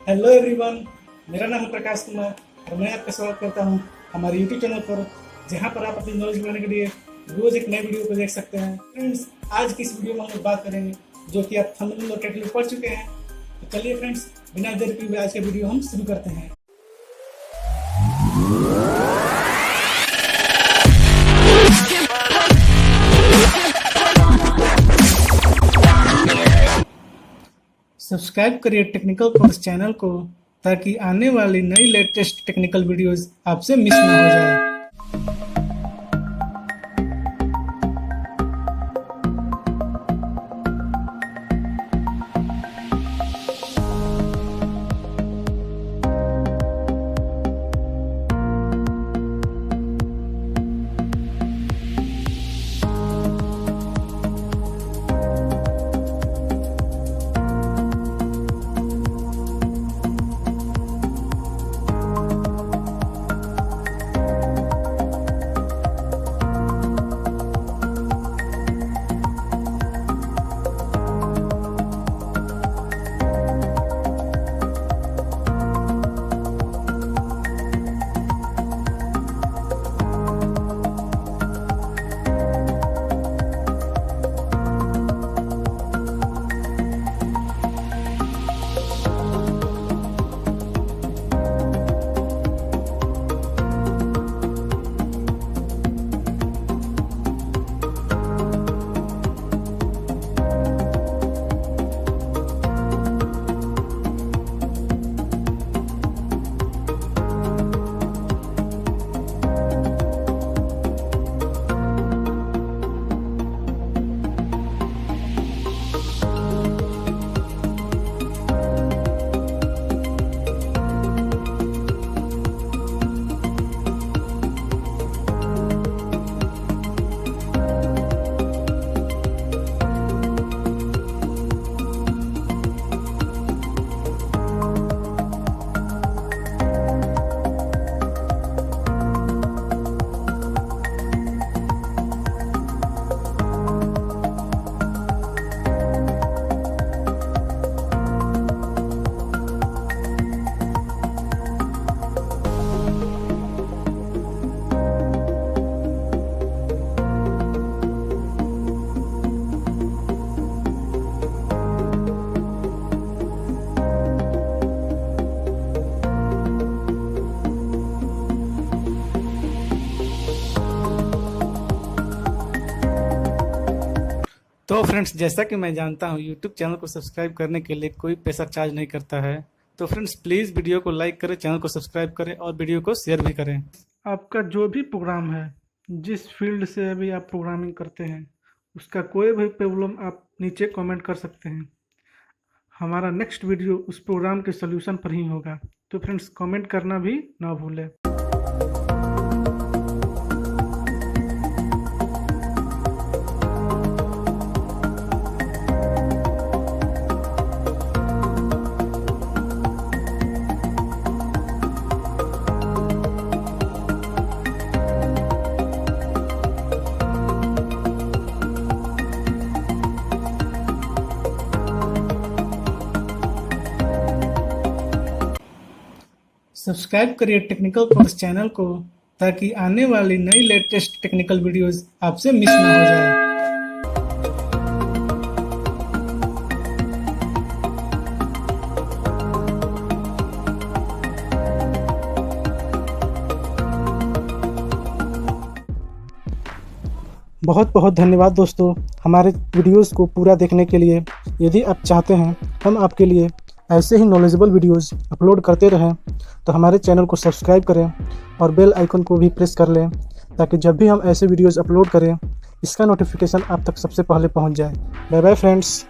Hello everyone, मेरा नाम है प्रकाश कुमार और मैं आपका स्वागत करता हूं हमारे यूट्यूब चैनल पर, जहां पर आप अपनी नॉलेज बढ़ाने के लिए रोज एक नए वीडियो को देख सकते हैं। फ्रेंड्स, आज की इस वीडियो में हम लोग बात करेंगे जो कि आप थंबनेल और टाइटल में पढ़ चुके हैं। तो चलिए फ्रेंड्स, बिना देर किए हुए आज का वीडियो हम शुरू करते हैं। सब्सक्राइब करिए टेक्निकल कोर्स चैनल को ताकि आने वाली नई लेटेस्ट टेक्निकल वीडियोस आपसे मिस ना हो जाए। तो फ्रेंड्स, जैसा कि मैं जानता हूं यूट्यूब चैनल को सब्सक्राइब करने के लिए कोई पैसा चार्ज नहीं करता है। तो फ्रेंड्स, प्लीज़ वीडियो को लाइक करें, चैनल को सब्सक्राइब करें और वीडियो को शेयर भी करें। आपका जो भी प्रोग्राम है, जिस फील्ड से अभी आप प्रोग्रामिंग करते हैं, उसका कोई भी प्रॉब्लम आप नीचे कमेंट कर सकते हैं। हमारा नेक्स्ट वीडियो उस प्रोग्राम के सोल्यूशन पर ही होगा। तो फ्रेंड्स, कमेंट करना भी ना भूलें। सब्सक्राइब करिए टेक्निकल कोर्स चैनल को ताकि आने वाली नई लेटेस्ट टेक्निकल वीडियोस आपसे मिस ना हो जाए। बहुत बहुत धन्यवाद दोस्तों, हमारे वीडियोस को पूरा देखने के लिए। यदि आप चाहते हैं हम आपके लिए ऐसे ही नॉलेजेबल वीडियोस अपलोड करते रहें, तो हमारे चैनल को सब्सक्राइब करें और बेल आइकन को भी प्रेस कर लें, ताकि जब भी हम ऐसे वीडियोस अपलोड करें, इसका नोटिफिकेशन आप तक सबसे पहले पहुंच जाए। Bye bye friends.